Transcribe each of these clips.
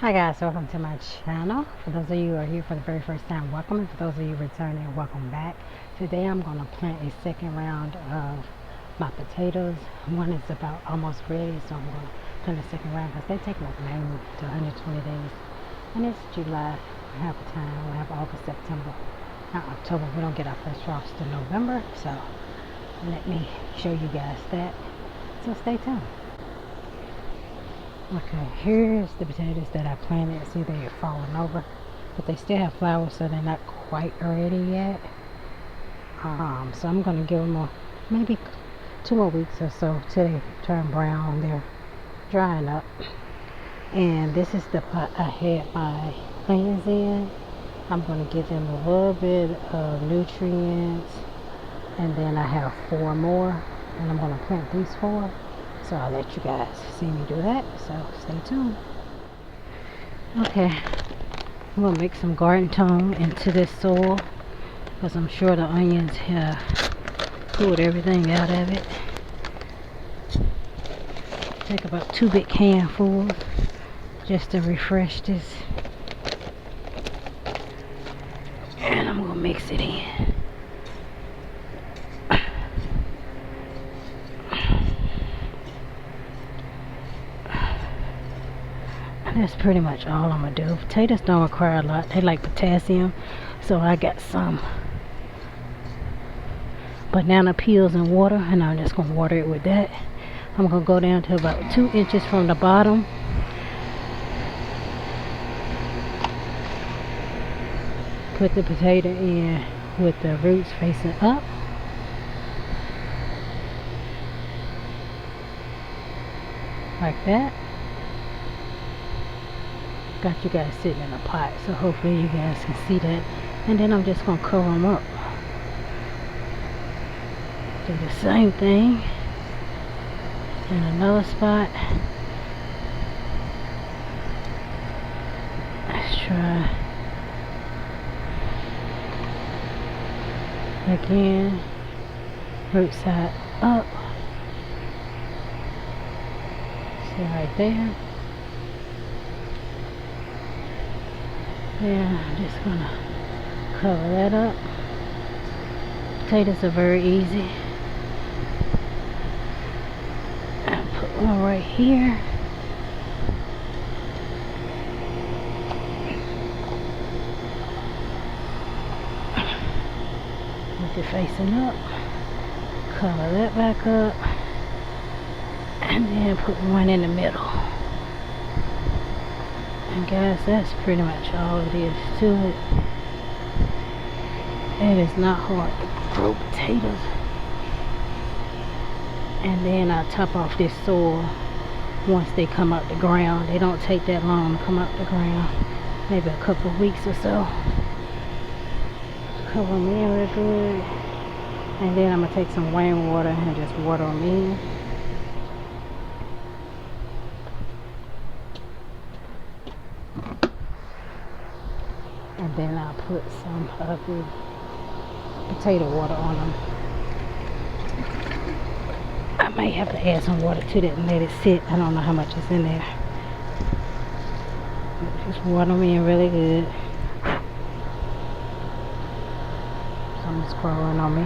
Hi guys, welcome to my channel. For those of you who are here for the very first time, welcome. And for those of you returning, welcome back. Today I'm going to plant a second round of my potatoes. One is about almost ready, so I'm going to plant a second round because they take like 90 to 120 days. And it's July. We have time. We have August, September, not October. We don't get our first frost in November, so let me show you guys that. So stay tuned. Okay, here's the potatoes that I planted. See, they're falling over, but they still have flowers, so they're not quite ready yet. So I'm gonna give them maybe 2 more weeks or so till they turn brown. They're drying up. And this is the pot I had my onions in. I'm gonna give them a little bit of nutrients, and then I have 4 more, and I'm gonna plant these 4. So I'll let you guys see me do that, so stay tuned. Okay, I'm going to mix some garden tone into this soil because I'm sure the onions have pulled everything out of it. Take about 2 big handfuls just to refresh this. And I'm going to mix it in. That's pretty much all I'm gonna do. Potatoes don't require a lot. They like potassium, so I got some banana peels and water, and I'm just gonna water it with that. I'm gonna go down to about 2 inches from the bottom. Put the potato in with the roots facing up. Like that. Got you guys sitting in a pot, so hopefully you guys can see that. And then I'm just gonna cover them up. Do the same thing in another spot. Let's try again. Root side up. See right there. Yeah, I'm just gonna cover that up. Potatoes are very easy. I'll put one right here. With it facing up. Cover that back up. And then put one in the middle. And guys, that's pretty much all it is to it. It is not hard to grow potatoes. And then I top off this soil once they come out the ground. They don't take that long to come out the ground. Maybe a couple of weeks or so. Cover them in real good. And then I'm going to take some rainwater and just water them in. And then I'll put some of the potato water on them. I may have to add some water to that and let it sit. I don't know how much is in there. Just water them in really good. Something's crawling on me.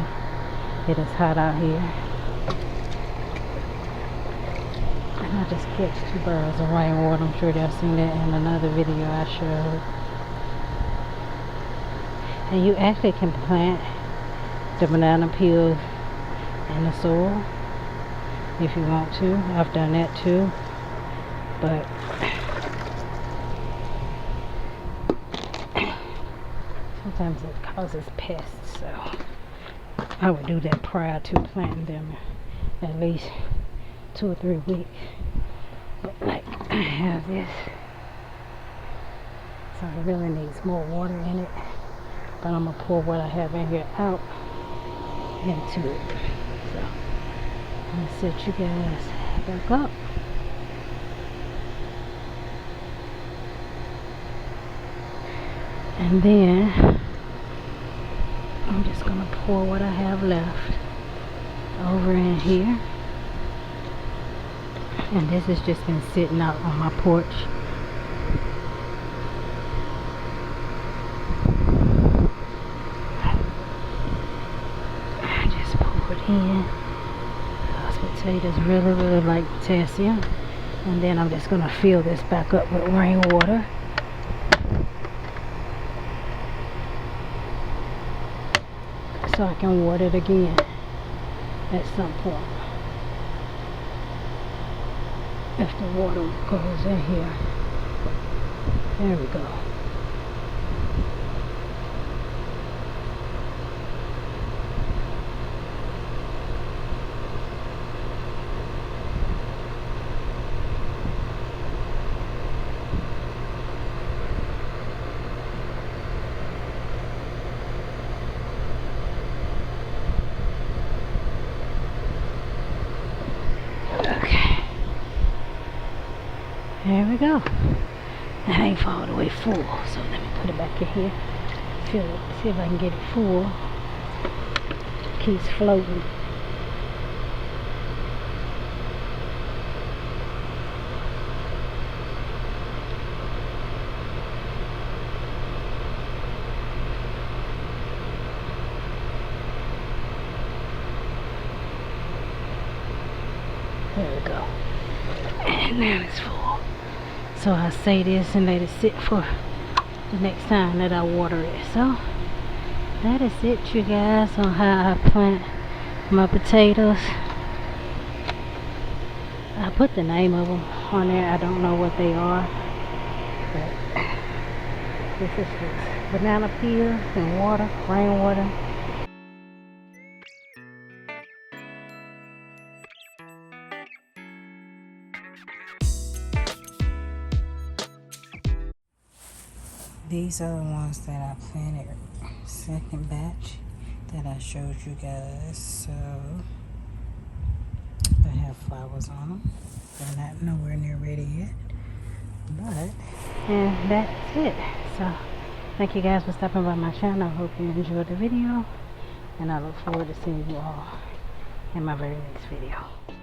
It is hot out here. And I just catch 2 barrels of rainwater. I'm sure y'all seen that in another video I showed. And you actually can plant the banana peels in the soil if you want to. I've done that too, but sometimes it causes pests, so I would do that prior to planting them at least 2 or 3 weeks. But like I have this, so it really needs more water in it. But I'm going to pour what I have in here out into it. So I'm going to set you guys back up. And then I'm just going to pour what I have left over in here. And this has just been sitting out on my porch in. Those potatoes really like potassium. And then I'm just gonna fill this back up with rainwater. So I can water it again at some point. If the water goes in here. There we go. Okay. There we go. That ain't all the way full, so let me put it back in here. Fill it. See if I can get it full. Keeps floating. There we go. And now it's full. So I say this and let it sit for the next time that I water it. So that is it, you guys, on how I plant my potatoes. I put the name of them on there. I don't know what they are, but this is just banana peel and water, rainwater. These are the ones that I planted second batch that I showed you guys. So they have flowers on them. They're not nowhere near ready yet. But, and that's it. So thank you guys for stopping by my channel. I hope you enjoyed the video. And I look forward to seeing you all in my very next video.